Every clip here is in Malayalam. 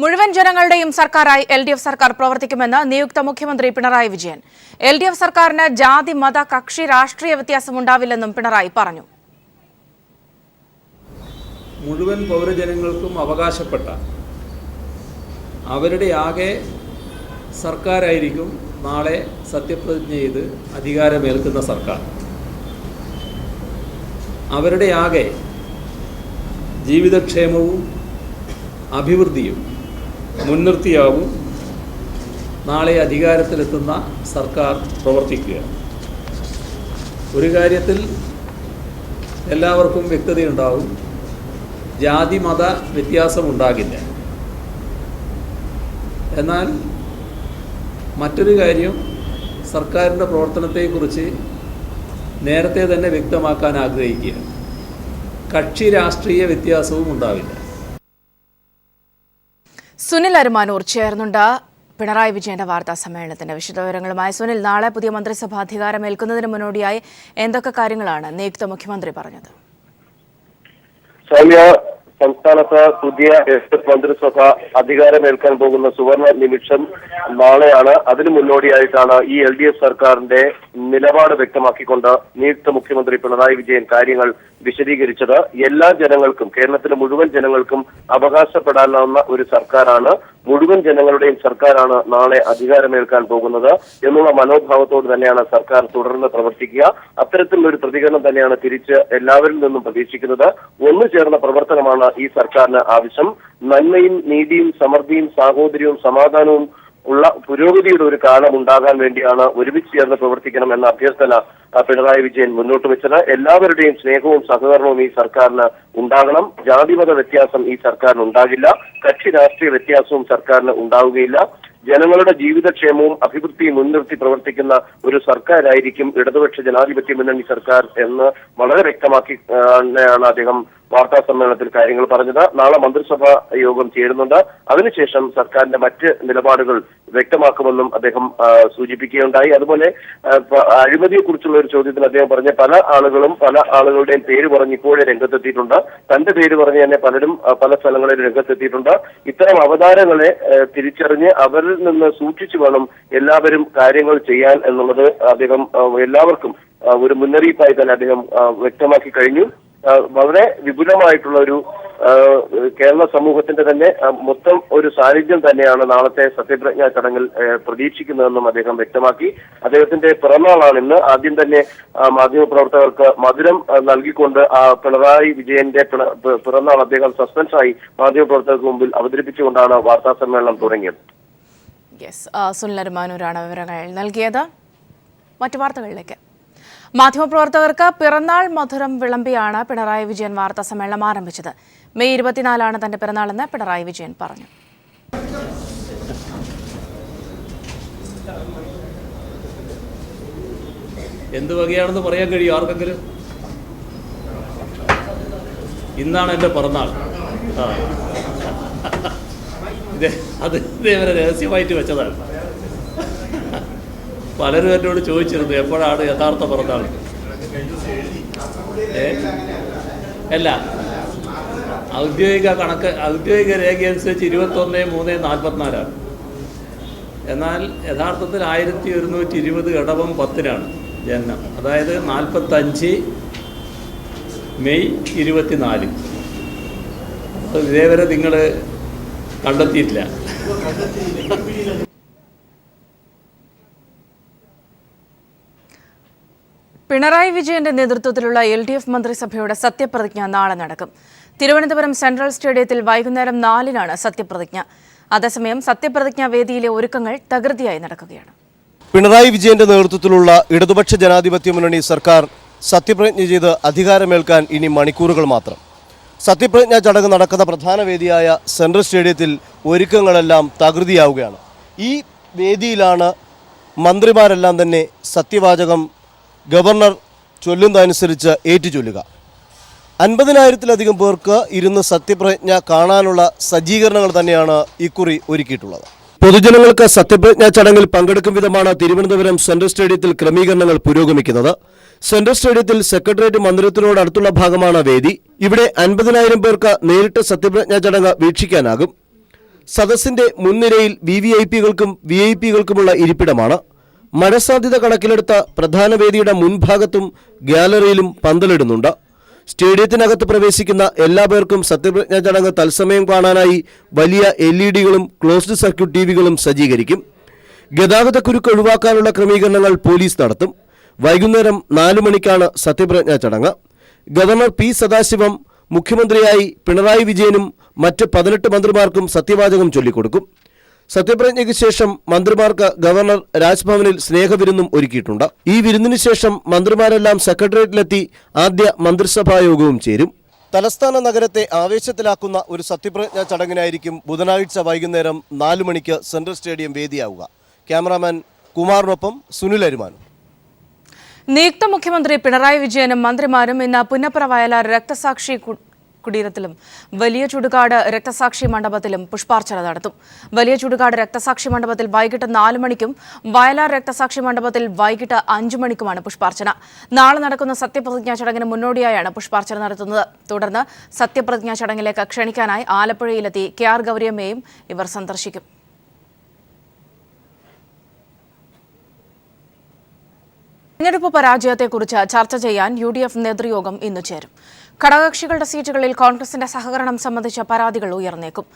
മുഴുവൻ ജനങ്ങളുടെയും സർക്കാരായി LDF സർക്കാർ പ്രവർത്തിക്കുമെന്ന് നിയുക്ത മുഖ്യമന്ത്രി പിണറായി വിജയൻ. LDF സർക്കാരിന് ജാതി മത കക്ഷി രാഷ്ട്രീയ വ്യത്യാസമുണ്ടാവില്ലെന്നും പിണറായി പറഞ്ഞു. മുഴുവൻ പൗരജനങ്ങൾക്കും അവകാശപ്പെട്ട അവരുടെ ആകെ സർക്കാരായിരിക്കും നാളെ സത്യപ്രതിജ്ഞ ചെയ്ത് അധികാരമേൽക്കുന്ന സർക്കാർ. അവരുടെ ആകെ ജീവിതക്ഷേമവും അഭിവൃദ്ധിയും മുൻനിർത്തിയാവും നാളെ അധികാരത്തിലെത്തുന്ന സർക്കാർ പ്രവർത്തിക്കുക. ഒരു കാര്യത്തിൽ എല്ലാവർക്കും വ്യക്തതയുണ്ടാവും, ജാതി മത വ്യത്യാസമുണ്ടാകില്ല. എന്നാൽ മറ്റൊരു കാര്യം, സർക്കാരിൻ്റെ പ്രവർത്തനത്തെക്കുറിച്ച് നേരത്തെ തന്നെ വ്യക്തമാക്കാൻ ആഗ്രഹിക്കുക, കക്ഷി രാഷ്ട്രീയ വ്യത്യാസവും ഉണ്ടാവില്ല. സുനിൽ അരുമാനൂർ ചേർന്നുണ്ട് പിണറായി വിജയന്റെ വാർത്താ സമ്മേളനത്തിന്റെ വിശദവിവരങ്ങളുമായി. സുനിൽ, നാളെ പുതിയ മന്ത്രിസഭ അധികാരമേൽക്കുന്നതിന് മുന്നോടിയായി എന്തൊക്കെ കാര്യങ്ങളാണ് നിയുക്ത മുഖ്യമന്ത്രി പറഞ്ഞത്? സംസ്ഥാനത്ത് പുതിയ മന്ത്രിസഭ അധികാരമേൽക്കാൻ പോകുന്ന സുവർണ നിമിഷം നാളെയാണ്. അതിനു മുന്നോടിയായിട്ടാണ് ഈ LDF സർക്കാരിന്റെ നിലപാട് വ്യക്തമാക്കിക്കൊണ്ട് നിയുക്ത മുഖ്യമന്ത്രി പിണറായി വിജയൻ കാര്യങ്ങൾ വിശദീകരിച്ചത്. എല്ലാ ജനങ്ങൾക്കും, കേരളത്തിലെ മുഴുവൻ ജനങ്ങൾക്കും അവകാശപ്പെടാവുന്ന ഒരു സർക്കാരാണ്, മുഴുവൻ ജനങ്ങളുടെയും സർക്കാരാണ് നാളെ അധികാരമേൽക്കാൻ പോകുന്നത് എന്നുള്ള മനോഭാവത്തോട് തന്നെയാണ് സർക്കാർ തുടർന്ന് പ്രവർത്തിക്കുക. അത്തരത്തിലുള്ള ഒരു പ്രതികരണം തന്നെയാണ് തിരിച്ച് എല്ലാവരിൽ നിന്നും പ്രതീക്ഷിക്കുന്നത്. ഒന്നു ചേർന്ന പ്രവർത്തനമാണ് ഈ സർക്കാരിന് ആവശ്യം. നന്മയും നീതിയും സമൃദ്ധിയും സാഹോദര്യവും സമാധാനവും ഉള്ള പുരോഗതിയുടെ ഒരു കാലം ഉണ്ടാകാൻ വേണ്ടിയാണ് ഒരുമിച്ച് ചേർന്ന് പ്രവർത്തിക്കണം എന്ന അഭ്യർത്ഥന പിണറായി വിജയൻ മുന്നോട്ട് വെച്ചത്. എല്ലാവരുടെയും സ്നേഹവും സഹകരണവും ഈ സർക്കാരിന് ഉണ്ടാകണം. ജാതിമത വ്യത്യാസം ഈ സർക്കാരിന് ഉണ്ടാകില്ല. കക്ഷി രാഷ്ട്രീയ വ്യത്യാസവും സർക്കാരിന് ഉണ്ടാവുകയില്ല. ജനങ്ങളുടെ ജീവിതക്ഷേമവും അഭിവൃദ്ധിയും മുൻനിർത്തി പ്രവർത്തിക്കുന്ന ഒരു സർക്കാരായിരിക്കും ഇടതുപക്ഷ ജനാധിപത്യ മുന്നണി സർക്കാർ എന്ന് വളരെ വ്യക്തമാക്കി അദ്ദേഹം വാർത്താ സമ്മേളനത്തിൽ കാര്യങ്ങൾ പറഞ്ഞത്. നാളെ മന്ത്രിസഭാ യോഗം ചേരുന്നുണ്ട്. അതിനുശേഷം സർക്കാരിന്റെ മറ്റ് നിലപാടുകൾ വ്യക്തമാക്കുമെന്നും അദ്ദേഹം സൂചിപ്പിക്കുകയുണ്ടായി. അതുപോലെ അഴിമതിയെക്കുറിച്ചുള്ള ഒരു ചോദ്യത്തിന് അദ്ദേഹം പറഞ്ഞ പല ആളുകളുടെയും പേര് പറഞ്ഞ് ഇപ്പോഴേ രംഗത്തെത്തിയിട്ടുണ്ട്. തന്റെ പേര് പറഞ്ഞ് തന്നെ പലരും പല സ്ഥലങ്ങളിൽ രംഗത്തെത്തിയിട്ടുണ്ട്. ഇത്തരം അവതാരങ്ങളെ തിരിച്ചറിഞ്ഞ് അവരിൽ നിന്ന് സൂക്ഷിച്ചു വേണം എല്ലാവരും കാര്യങ്ങൾ ചെയ്യാൻ എന്നുള്ളത് അദ്ദേഹം എല്ലാവർക്കും ഒരു മുന്നറിയിപ്പായി തന്നെ അദ്ദേഹം വ്യക്തമാക്കി കഴിഞ്ഞു. വളരെ വിപുലമായിട്ടുള്ള ഒരു കേരള സമൂഹത്തിന്റെ തന്നെ മൊത്തം ഒരു സാന്നിധ്യം തന്നെയാണ് നാളത്തെ സത്യപ്രതിജ്ഞാ ചടങ്ങിൽ പ്രതീക്ഷിക്കുന്നതെന്നും അദ്ദേഹം വ്യക്തമാക്കി. അദ്ദേഹത്തിന്റെ പിറന്നാളാണ് ഇന്ന്. ആദ്യം തന്നെ മാധ്യമപ്രവർത്തകർക്ക് മധുരം നൽകിക്കൊണ്ട് പിണറായി വിജയന്റെ പിറന്നാൾ അദ്ദേഹം സസ്പെൻസായി മാധ്യമപ്രവർത്തകർക്ക് മുമ്പിൽ അവതരിപ്പിച്ചുകൊണ്ടാണ് വാർത്താ സമ്മേളനം തുടങ്ങിയത്. സുനിൽ അരുമാനൂരാണ് വിവരങ്ങൾ നൽകിയത്. മറ്റു വാർത്തകളിലേക്ക്. മാധ്യമപ്രവർത്തകർക്ക് പിറന്നാൾ മധുരം വിളമ്പിയാണ് പിണറായി വിജയൻ വാർത്താ സമ്മേളനം ആരംഭിച്ചത്. മെയ് 24 തന്റെ പിറന്നാളെന്ന് പിണറായി വിജയൻ പറഞ്ഞു. എന്ത് വകയാണെന്ന് പറയാൻ കഴിയും ആർക്കെങ്കിലും? ഇന്നാണ് എൻ്റെ പിറന്നാൾ. അത് ഇതേവരെ രഹസ്യമായിട്ട് വെച്ചതാണ്. പലരും എന്നോട് ചോദിച്ചിരുന്നു എപ്പോഴാണ് യഥാർത്ഥ പിറന്നാൾ. അല്ല, ഔദ്യോഗിക രേഖയനുസരിച്ച് 21/3/44. എന്നാൽ യഥാർത്ഥത്തിൽ 1120 ഇടവം 10-നാണ് ജനനം. അതായത് 45 മെയ് 24. ഇതേവരെ നിങ്ങൾ കണ്ടെത്തിയിട്ടില്ല. പിണറായി വിജയന്റെ നേതൃത്വത്തിലുള്ള LDF മന്ത്രിസഭയുടെ സത്യപ്രതിജ്ഞ നാളെ നടക്കും. തിരുവനന്തപുരം സെൻട്രൽ സ്റ്റേഡിയത്തിൽ വൈകുന്നേരം 4-നാണ് സത്യപ്രതിജ്ഞ. അതേസമയം സത്യപ്രതിജ്ഞാ വേദിയിലെ ഒരുക്കങ്ങൾ തകൃതിയായി നടക്കുകയാണ്. പിണറായി വിജയന്റെ നേതൃത്വത്തിലുള്ള ഇടതുപക്ഷ ജനാധിപത്യ മുന്നണി സർക്കാർ സത്യപ്രതിജ്ഞ ചെയ്ത് അധികാരമേൽക്കാൻ ഇനി മണിക്കൂറുകൾ മാത്രം. സത്യപ്രതിജ്ഞാ ചടങ്ങ് നടക്കുന്ന പ്രധാന വേദിയായ സെൻട്രൽ സ്റ്റേഡിയത്തിൽ ഒരുക്കങ്ങളെല്ലാം തകൃതിയാവുകയാണ്. ഈ വേദിയിലാണ് മന്ത്രിമാരെല്ലാം തന്നെ സത്യവാചകം ഗവർണർ ചൊല്ലുന്നതനുസരിച്ച് ഏറ്റുചൊല്ലുക. 50,000-ലധികം പേർക്ക് ഇരുന്ന് സത്യപ്രതിജ്ഞ കാണാനുള്ള സജ്ജീകരണങ്ങൾ തന്നെയാണ് ഇക്കുറി ഒരുക്കിയിട്ടുള്ളത്. പൊതുജനങ്ങൾക്ക് സത്യപ്രതിജ്ഞാ ചടങ്ങിൽ പങ്കെടുക്കും വിധമാണ് തിരുവനന്തപുരം സെൻട്രൽ സ്റ്റേഡിയത്തിൽ ക്രമീകരണങ്ങൾ പുരോഗമിക്കുന്നത്. സെൻട്രൽ സ്റ്റേഡിയത്തിൽ സെക്രട്ടേറിയറ്റ് മന്ദിരത്തിനോട് അടുത്തുള്ള ഭാഗമാണ് വേദി. ഇവിടെ 50,000 പേർക്ക് നേരിട്ട് സത്യപ്രതിജ്ഞാ ചടങ്ങ് വീക്ഷിക്കാനാകും. സദസ്സിന്റെ മുൻനിരയിൽ VVIPകൾക്കും VIPകൾക്കുമുള്ള ഇരിപ്പിടമാണ്. മഴ സാധ്യത കണക്കിലെടുത്ത പ്രധാന വേദിയുടെ മുൻഭാഗത്തും ഗ്യാലറിയിലും പന്തലിടുന്നുണ്ട്. സ്റ്റേഡിയത്തിനകത്ത് പ്രവേശിക്കുന്ന എല്ലാ പേർക്കും സത്യപ്രതിജ്ഞാ ചടങ്ങ് തത്സമയം കാണാനായി വലിയ LED-കളും ക്ലോസ്ഡ് സർക്യൂട്ട് TVകളും സജ്ജീകരിക്കും. ഗതാഗതക്കുരുക്ക് ഒഴിവാക്കാനുള്ള ക്രമീകരണങ്ങൾ പോലീസ് നടത്തും. വൈകുന്നേരം 4 മണിക്കാണ് സത്യപ്രതിജ്ഞാ ചടങ്ങ്. Governor P. സദാശിവം, മുഖ്യമന്ത്രിയായി പിണറായി വിജയനും മറ്റ് 18 മന്ത്രിമാർക്കും സത്യവാചകം ചൊല്ലിക്കൊടുക്കും. സത്യപ്രതിജ്ഞയ്ക്ക് ശേഷം മന്ത്രിമാർക്ക് ഗവർണർ രാജ്ഭവനിൽ സ്നേഹവിരുന്നും ഒരുക്കിയിട്ടുണ്ട്. ഈ വിരുന്നിന് ശേഷം മന്ത്രിമാരെല്ലാം സെക്രട്ടേറിയറ്റിലെത്തി ആദ്യ മന്ത്രിസഭാ യോഗവും ചേരും. തലസ്ഥാന നഗരത്തെ ആവേശത്തിലാക്കുന്ന ഒരു സത്യപ്രതിജ്ഞാ ചടങ്ങിനായിരിക്കും ബുധനാഴ്ച വൈകുന്നേരം 4 മണിക്ക് സെൻട്രൽ സ്റ്റേഡിയം വേദിയാവുക. ക്യാമറാമാൻ കുമാറിനൊപ്പം സുനിൽ അരുമാനും. നിയുക്ത മുഖ്യമന്ത്രി പിണറായി വിജയനും മന്ത്രിമാരും ഇന്ന് പുന്നപ്ര വയലാർ രക്തസാക്ഷി കുടീരത്തിലും വലിയ ചുടുകാട് രക്തസാക്ഷി മണ്ഡപത്തിലും പുഷ്പാർച്ചന നടത്തും. വലിയ ചുടുകാട് രക്തസാക്ഷി മണ്ഡപത്തിൽ വൈകിട്ട് 4 മണിക്കും വയലാർ രക്തസാക്ഷി മണ്ഡപത്തിൽ വൈകിട്ട് 5 മണിക്കുമാണ് പുഷ്പാർച്ചന. നാളെ നടക്കുന്ന സത്യപ്രതിജ്ഞാ ചടങ്ങിന് മുന്നോടിയായാണ് പുഷ്പാർച്ചന നടത്തുന്നത്. തുടർന്ന് സത്യപ്രതിജ്ഞാ ചടങ്ങിലേക്ക് ക്ഷണിക്കാനായി ആലപ്പുഴയിലെത്തി KR ഗൗരിയമ്മയെയും ഇവർ സന്ദർശിക്കും. തെരഞ്ഞെടുപ്പ് പരാജയത്തെക്കുറിച്ച് ചർച്ച ചെയ്യാൻ UDF നേതൃയോഗം ഇന്ന് ചേരും. ഘടകകക്ഷികളുടെ സീറ്റുകളിൽ കോൺഗ്രസിന്റെ സഹകരണം സംബന്ധിച്ച പരാതികൾ ഉയർന്നേക്കും.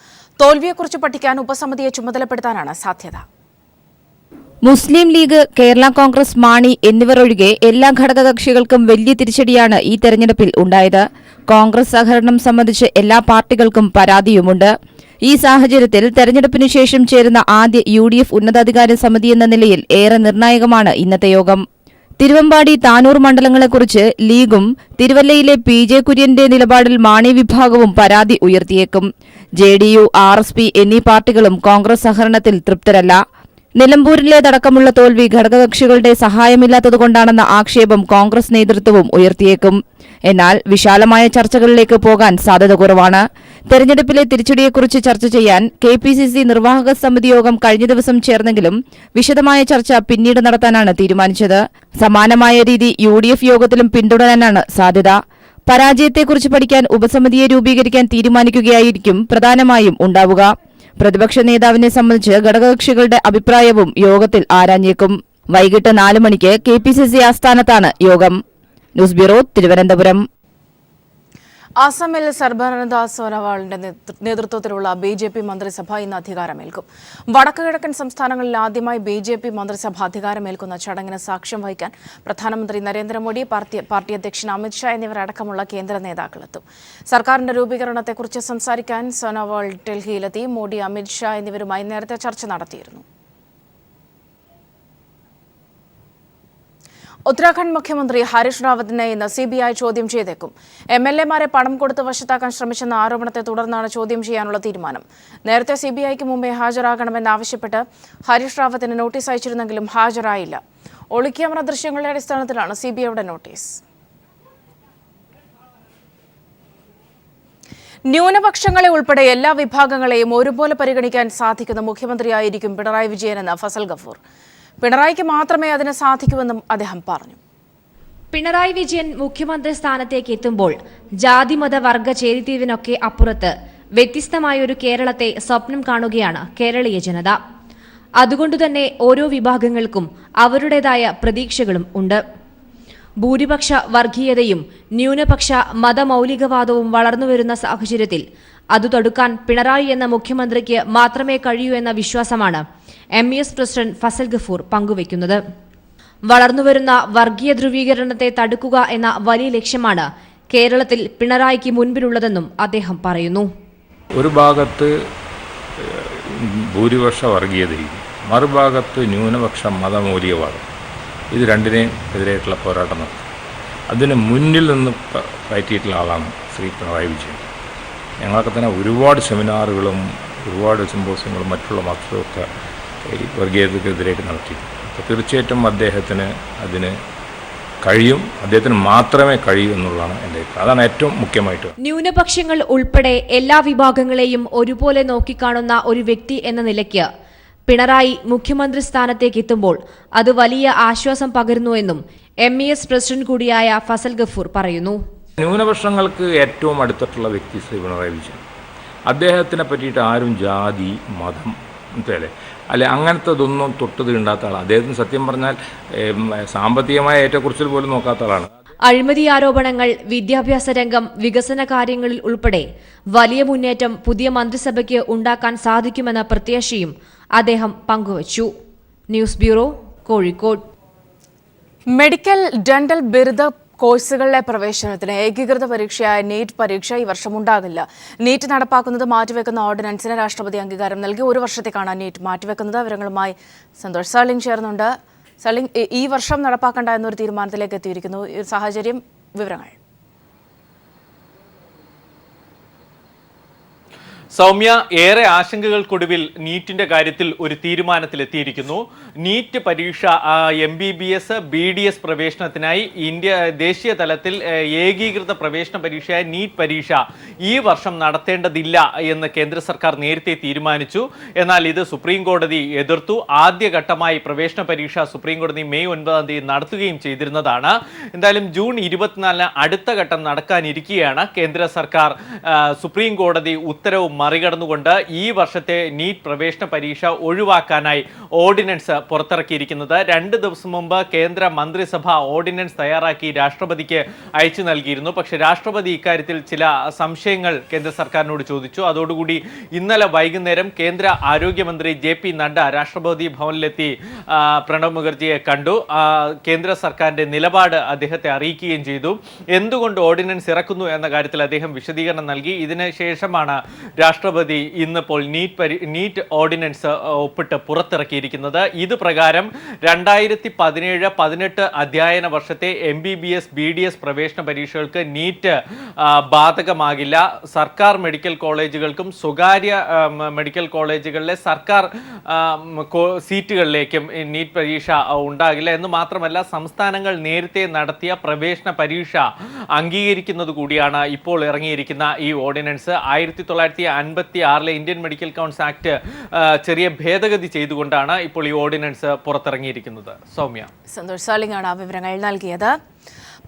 തോൽവിയെക്കുറിച്ച് പഠിക്കാൻ ഉപസമിതിയെ ചുമതലപ്പെടുത്താനാണ് സാധ്യത. മുസ്ലിം ലീഗ്, കേരള കോൺഗ്രസ്, മാണി എന്നിവർ ഒഴികെ എല്ലാ ഘടകകക്ഷികൾക്കും വലിയ തിരിച്ചടിയാണ് ഈ തെരഞ്ഞെടുപ്പിൽ ഉണ്ടായത്. കോൺഗ്രസ് സഹകരണം സംബന്ധിച്ച് എല്ലാ പാർട്ടികൾക്കും പരാതിയുമുണ്ട്. ഈ സാഹചര്യത്തിൽ തെരഞ്ഞെടുപ്പിനു ശേഷം ചേരുന്ന ആദ്യ UDF ഉന്നതാധികാര സമിതി എന്ന നിലയിൽ ഏറെ നിർണായകമാണ് ഇന്നത്തെ യോഗം. തിരുവമ്പാടി, താനൂർ മണ്ഡലങ്ങളെക്കുറിച്ച് ലീഗും തിരുവല്ലയിലെ PJ കുര്യന്റെ നിലപാടിൽ മാണി വിഭാഗവും പരാതി ഉയർത്തിയേക്കും. JDU, RSP എന്നീ പാർട്ടികളും കോൺഗ്രസ് സഹകരണത്തിൽ തൃപ്തരല്ല. നിലമ്പൂരിലേതടക്കമുള്ള തോൽവി ഘടകകക്ഷികളുടെ സഹായമില്ലാത്തതുകൊണ്ടാണെന്ന ആക്ഷേപം കോൺഗ്രസ് നേതൃത്വവും ഉയർത്തിയേക്കും. എന്നാൽ വിശാലമായ ചർച്ചകളിലേക്ക് പോകാൻ സാധ്യത കുറവാണ്. തെരഞ്ഞെടുപ്പിലെ തിരിച്ചടിയെക്കുറിച്ച് ചർച്ച ചെയ്യാൻ KPCC നിർവാഹക സമിതി യോഗം കഴിഞ്ഞ ദിവസം ചേർന്നെങ്കിലും വിശദമായ ചർച്ച പിന്നീട് നടത്താനാണ് തീരുമാനിച്ചത്. സമാനമായ രീതി UDF യോഗത്തിലും പിന്തുടരാനാണ് സാധ്യത. പരാജയത്തെക്കുറിച്ച് പഠിക്കാൻ ഉപസമിതിയെ രൂപീകരിക്കാൻ തീരുമാനിക്കുകയായിരിക്കും പ്രധാനമായും ഉണ്ടാവുക. പ്രതിപക്ഷ നേതാവിനെ സംബന്ധിച്ച് ഘടകകക്ഷികളുടെ അഭിപ്രായവും യോഗത്തിൽ ആരാഞ്ഞേക്കും. വൈകിട്ട് 4 മണിക്ക് KPCC ആസ്ഥാനത്താണ് യോഗം. News bureau, Thiruvananthapuram. അസമിൽ സർബാനന്ദ സോനോവാളിന്റെ നേതൃത്വത്തിലുള്ള BJP മന്ത്രിസഭ ഇന്ന് അധികാരമേൽക്കും. വടക്കുകിഴക്കൻ സംസ്ഥാനങ്ങളിൽ ആദ്യമായി BJP മന്ത്രിസഭ അധികാരമേൽക്കുന്ന ചടങ്ങിന് സാക്ഷ്യം വഹിക്കാൻ പ്രധാനമന്ത്രി നരേന്ദ്രമോദി, പാർട്ടി അധ്യക്ഷൻ അമിത്ഷാ എന്നിവരടക്കമുള്ള കേന്ദ്ര നേതാക്കളെത്തും. സർക്കാരിന്റെ രൂപീകരണത്തെക്കുറിച്ച് സംസാരിക്കാൻ സോനോവാൾ ഡൽഹിയിലെത്തി. മോദി, അമിത്ഷാ എന്നിവരുമായി നേരത്തെ ചർച്ച നടത്തിയിരുന്നു. ഉത്തരാഖണ്ഡ് മുഖ്യമന്ത്രി ഹരീഷ് റാവത്തിനെ ഇന്ന് CBI ചോദ്യം ചെയ്തേക്കും. MLA-മാരെ പണം കൊടുത്ത് വശത്താക്കാൻ ശ്രമിച്ചെന്ന ആരോപണത്തെ തുടർന്നാണ് ചോദ്യം ചെയ്യാനുള്ള തീരുമാനം. നേരത്തെ CBIക്ക് മുമ്പേ ഹാജരാകണമെന്നാവശ്യപ്പെട്ട് ഹരീഷ് റാവത്തിന് നോട്ടീസ് അയച്ചിരുന്നെങ്കിലും ഹാജരായില്ല. ഒളിക്യാമറ ദൃശ്യങ്ങളുടെ അടിസ്ഥാനത്തിലാണ് CBIയുടെ നോട്ടീസ്. ന്യൂനപക്ഷങ്ങളെ ഉൾപ്പെടെ എല്ലാ വിഭാഗങ്ങളെയും ഒരുപോലെ പരിഗണിക്കാൻ സാധിക്കുന്ന മുഖ്യമന്ത്രിയായിരിക്കും പിണറായി വിജയനെന്ന് ഫസൽ ഗഫൂർ. പിണറായിക്ക് മാത്രമേ അതിന് സാധിക്കൂവെന്നും അദ്ദേഹം പറഞ്ഞു. പിണറായി വിജയൻ മുഖ്യമന്ത്രി സ്ഥാനത്തേക്ക് എത്തുമ്പോൾ ജാതിമത വർഗ ചേരിതിരിവിനൊക്കെ അപ്പുറത്ത് വ്യത്യസ്തമായൊരു കേരളത്തെ സ്വപ്നം കാണുകയാണ് കേരളീയ ജനത. അതുകൊണ്ടുതന്നെ ഓരോ വിഭാഗങ്ങൾക്കും അവരുടേതായ പ്രതീക്ഷകളും ഉണ്ട്. ഭൂരിപക്ഷ വർഗീയതയും ന്യൂനപക്ഷ മതമൗലികവാദവും വളർന്നുവരുന്ന സാഹചര്യത്തിൽ അത് തടുക്കാൻ പിണറായി എന്ന മുഖ്യമന്ത്രിക്ക് മാത്രമേ കഴിയൂ എന്ന വിശ്വാസമാണ് MES പ്രസിഡന്റ് ഫസൽ ഗഫൂർ പങ്കുവയ്ക്കുന്നത്. വളർന്നുവരുന്ന വർഗീയ ധ്രുവീകരണത്തെ തടുക്കുക എന്ന വലിയ ലക്ഷ്യമാണ് കേരളത്തിൽ പിണറായിക്ക് മുൻപിലുള്ളതെന്നും അദ്ദേഹം പറയുന്നു. ഒരു ഭാഗത്ത് ഭൂരിപക്ഷ വർഗീയതയും മറുഭാഗത്ത് ന്യൂനപക്ഷ മതമൗലികവാദം, ഇത് രണ്ടിനെയും എതിരായിട്ടുള്ള പോരാട്ടം നടത്തും. അതിന് മുന്നിൽ നിന്ന് പറ്റിയിട്ടുള്ള ആളാണ് ശ്രീ പിണറായി വിജയൻ. ഞങ്ങളൊക്കെ തന്നെ ഒരുപാട് സെമിനാറുകളും ഒരുപാട് സിമ്പോസിയങ്ങളും മറ്റുള്ള മതമൊക്കെ ഈ വർഗീയതയ്ക്കെതിരായിട്ട് നടത്തി. അപ്പോൾ തീർച്ചയായിട്ടും അദ്ദേഹത്തിന് അതിന് കഴിയും, അദ്ദേഹത്തിന് മാത്രമേ കഴിയൂ എന്നുള്ളതാണ് എൻ്റെ അഭിപ്രായം. അതാണ് ഏറ്റവും മുഖ്യമായിട്ട്. ന്യൂനപക്ഷങ്ങൾ ഉൾപ്പെടെ എല്ലാ വിഭാഗങ്ങളെയും ഒരുപോലെ നോക്കിക്കാണുന്ന ഒരു വ്യക്തി എന്ന നിലയ്ക്ക് പിണറായി മുഖ്യമന്ത്രി സ്ഥാനത്തേക്ക് എത്തുമ്പോൾ അത് വലിയ ആശ്വാസം പകരുന്നുവെന്നും MES പ്രസിഡന്റ് കൂടിയായ ഫസൽ ഗഫൂർ പറയുന്നു. ന്യൂനപക്ഷങ്ങൾക്ക് ഏറ്റവും അടുത്തിട്ടുള്ള വ്യക്തി ശ്രീ പിണറായി വിജയൻ. അദ്ദേഹത്തിനെ പറ്റിയിട്ട് ആരും ജാതി മതം അല്ലെ അങ്ങനത്തതൊന്നും തൊട്ട് തീണ്ടാത്ത ആളാണ്. അദ്ദേഹത്തിന് സത്യം പറഞ്ഞാൽ സാമ്പത്തികമായ ഏറ്റക്കുറിച്ചിൽ പോലും നോക്കാത്ത ആളാണ്. അഴിമതി ആരോപണങ്ങൾ, വിദ്യാഭ്യാസ രംഗം, വികസന കാര്യങ്ങളിൽ ഉൾപ്പെടെ വലിയ മുന്നേറ്റം പുതിയ മന്ത്രിസഭയ്ക്ക് ഉണ്ടാക്കാൻ സാധിക്കുമെന്ന പ്രത്യാശയും അദ്ദേഹം പങ്കുവച്ചു. News bureau, Kozhikode. Medical dental ബിരുദ കോഴ്സുകളിലെ പ്രവേശനത്തിന് ഏകീകൃത പരീക്ഷയായ നീറ്റ് പരീക്ഷ ഈ വർഷം ഉണ്ടാകില്ല. നീറ്റ് നടപ്പാക്കുന്നത് മാറ്റിവെക്കുന്ന ഓർഡിനൻസിന് രാഷ്ട്രപതി അംഗീകാരം നൽകി. ഒരു വർഷത്തേക്കാണ് നീറ്റ് മാറ്റിവെക്കുന്നത്. വിവരങ്ങളുമായി സന്തോഷ് സാലിംഗ് ചേർന്നുണ്ട്. സാലിംഗ്, ഈ വർഷം നടപ്പാക്കേണ്ട എന്നൊരു തീരുമാനത്തിലേക്ക് എത്തിയിരിക്കുന്നു. ഈ സാഹചര്യം, വിവരങ്ങൾ. സൗമ്യ, ഏറെ ആശങ്കകൾക്കൊടുവിൽ നീറ്റിന്റെ കാര്യത്തിൽ ഒരു തീരുമാനത്തിലെത്തിയിരിക്കുന്നു. നീറ്റ് പരീക്ഷ MBBS BDS പ്രവേശനത്തിനായി ദേശീയ തലത്തിൽ ഏകീകൃത പ്രവേശന പരീക്ഷയായ നീറ്റ് പരീക്ഷ ഈ വർഷം നടത്തേണ്ടതില്ല എന്ന് കേന്ദ്ര സർക്കാർ നേരത്തെ തീരുമാനിച്ചു. എന്നാൽ ഇത് സുപ്രീം കോടതി എതിർത്തു. ആദ്യഘട്ടമായി പ്രവേശന പരീക്ഷ സുപ്രീം കോടതി മെയ് 9 നടത്തുകയും ചെയ്തിരുന്നതാണ്. എന്തായാലും ജൂൺ 24 അടുത്ത ഘട്ടം നടക്കാനിരിക്കുകയാണ്. കേന്ദ്ര സർക്കാർ സുപ്രീം കോടതി ഉത്തരവ് മറികടന്നുകൊണ്ട് ഈ വർഷത്തെ നീറ്റ് പ്രവേശന പരീക്ഷ ഒഴിവാക്കാനായി ഓർഡിനൻസ് പുറത്തിറക്കിയിരിക്കുന്നത്. 2 ദിവസം മുമ്പ് കേന്ദ്ര മന്ത്രിസഭ ഓർഡിനൻസ് തയ്യാറാക്കി രാഷ്ട്രപതിക്ക് അയച്ചു നൽകിയിരുന്നു. പക്ഷേ രാഷ്ട്രപതി ഇക്കാര്യത്തിൽ ചില സംശയങ്ങൾ കേന്ദ്ര സർക്കാരിനോട് ചോദിച്ചു. അതോടുകൂടി ഇന്നലെ വൈകുന്നേരം കേന്ദ്ര ആരോഗ്യമന്ത്രി JP നഡ്ഡ രാഷ്ട്രപതി ഭവനിലെത്തി പ്രണബ് മുഖർജിയെ കണ്ടു. കേന്ദ്ര സർക്കാരിന്റെ നിലപാട് അദ്ദേഹത്തെ അറിയിക്കുകയും ചെയ്തു. എന്തുകൊണ്ട് ഓർഡിനൻസ് ഇറക്കുന്നു എന്ന കാര്യത്തിൽ അദ്ദേഹം വിശദീകരണം നൽകി. ഇതിന് ശേഷമാണ് രാഷ്ട്രപതി ഇന്നിപ്പോൾ നീറ്റ് ഓർഡിനൻസ് ഒപ്പിട്ട് പുറത്തിറക്കിയിരിക്കുന്നത്. ഇത് പ്രകാരം 2017-18 അധ്യയന വർഷത്തെ MBBS BDS പ്രവേശന പരീക്ഷകൾക്ക് നീറ്റ് ബാധകമാകില്ല. സർക്കാർ മെഡിക്കൽ കോളേജുകൾക്കും സ്വകാര്യ മെഡിക്കൽ കോളേജുകളിലെ സർക്കാർ സീറ്റുകളിലേക്കും നീറ്റ് പരീക്ഷ ഉണ്ടാകില്ല എന്ന് മാത്രമല്ല, സംസ്ഥാനങ്ങൾ നേരത്തെ നടത്തിയ പ്രവേശന പരീക്ഷ അംഗീകരിക്കുന്നത് കൂടിയാണ് ഇപ്പോൾ ഇറങ്ങിയിരിക്കുന്ന ഈ ordinance. 1956 Indian medical council act ചെറിയ ഭേദഗതി ചെയ്തുകൊണ്ടാണ് ഇപ്പോൾ ഈ ഓർഡിനൻസ് പുറത്തിറങ്ങിയിരിക്കുന്നത്. സൗമ്യ, സന്തോഷ് സാലിംഗാണ് വിവരങ്ങൾ നൽകിയത്.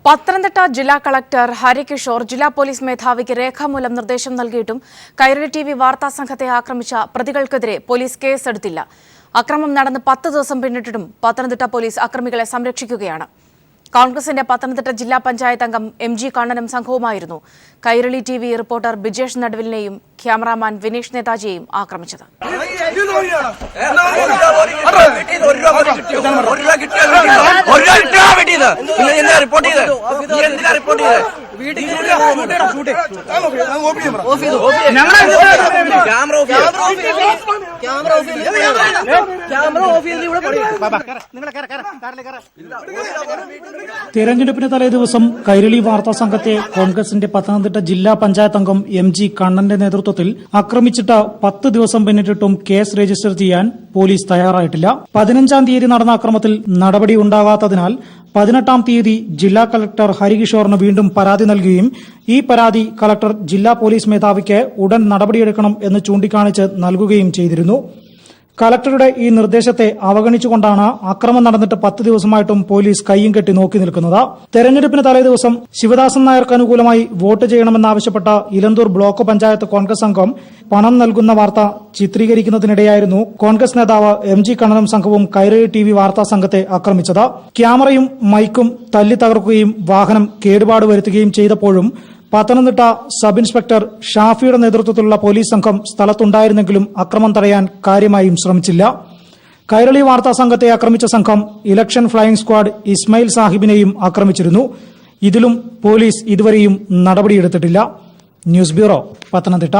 പത്തനംതിട്ട ജില്ലാ കളക്ടർ ഹരികിഷോർ ജില്ലാ പോലീസ് മേധാവിക്ക് രേഖാമൂലം നിർദ്ദേശം നൽകിയിട്ടും കൈരളി TV വാർത്താ സംഘത്തെ ആക്രമിച്ച പ്രതികൾക്കെതിരെ പോലീസ് കേസെടുത്തില്ല. അക്രമം നടന്ന് 10 ദിവസം പിന്നിട്ടിട്ടും പത്തനംതിട്ട പോലീസ് അക്രമികളെ സംരക്ഷിക്കുകയാണ്. കോൺഗ്രസിന്റെ പത്തനംതിട്ട ജില്ലാ പഞ്ചായത്ത് അംഗം MG കണ്ണനും സംഘവുമായിരുന്നു കൈരളി TV റിപ്പോർട്ടർ ബിജേഷ് നടുവിലിനെയും ക്യാമറാമാൻ വിനീഷ് നേതാജിയെയും ആക്രമിച്ചത്. തെരഞ്ഞെടുപ്പിന് തലേ ദിവസം കൈരളി വാർത്താ സംഘത്തെ കോൺഗ്രസിന്റെ പത്തനംതിട്ട ജില്ലാ പഞ്ചായത്ത് അംഗം MG കണ്ണന്റെ നേതൃത്വത്തിൽ ആക്രമിച്ചിട്ട് 10 ദിവസം പിന്നിട്ടിട്ടും കേസ് രജിസ്റ്റർ ചെയ്യാൻ പോലീസ് തയ്യാറായിട്ടില്ല. 15-ാം തീയതി നടന്ന അക്രമത്തിൽ നടപടി ഉണ്ടാകാത്തതിനാൽ 18-ാം തീയതി ജില്ലാ കളക്ടർ ഹരികിഷോറിന് വീണ്ടും പരാതി നൽകുകയും ഈ പരാതി കളക്ടർ ജില്ലാ പോലീസ് മേധാവിക്ക് ഉടൻ നടപടിയെടുക്കണം എന്ന് ചൂണ്ടിക്കാണിച്ച് നൽകുകയും ചെയ്തിരുന്നു. കളക്ടറുടെ ഈ നിർദ്ദേശത്തെ അവഗണിച്ചുകൊണ്ടാണ് അക്രമം നടന്നിട്ട് 10 ദിവസമായിട്ടും പോലീസ് കയ്യും കെട്ടി നോക്കി നിൽക്കുന്നത്. തെരഞ്ഞെടുപ്പിന് തലേദിവസം ശിവദാസൻ നായർക്ക് അനുകൂലമായി വോട്ട് ചെയ്യണമെന്നാവശ്യപ്പെട്ട ഇലന്തൂർ ബ്ലോക്ക് പഞ്ചായത്ത് കോൺഗ്രസ് അംഗം പണം നൽകുന്ന വാർത്ത ചിത്രീകരിക്കുന്നതിനിടെയായിരുന്നു കോൺഗ്രസ് നേതാവ് MG കണ്ണനും സംഘവും കൈരളി TV വാർത്താ സംഘത്തെ ആക്രമിച്ചത്. ക്യാമറയും മൈക്കും തല്ലി തകർക്കുകയും വാഹനം കേടുപാട് വരുത്തുകയും ചെയ്തപ്പോഴും പത്തനംതിട്ട സബ് ഇൻസ്പെക്ടർ ഷാഫിയുടെ നേതൃത്വത്തിലുള്ള പോലീസ് സംഘം സ്ഥലത്തുണ്ടായിരുന്നെങ്കിലും അക്രമം തടയാൻ കാര്യമായും ശ്രമിച്ചില്ല. കൈരളി വാർത്താ സംഘത്തെ ആക്രമിച്ച സംഘം ഇലക്ഷൻ ഫ്ലൈയിംഗ് സ്ക്വാഡ് ഇസ്മായിൽ സാഹിബിനെയും ആക്രമിച്ചിരുന്നു. ഇതിലും പോലീസ് ഇതുവരെയും നടപടിയെടുത്തിട്ടില്ല. News bureau, Pathanamthitta.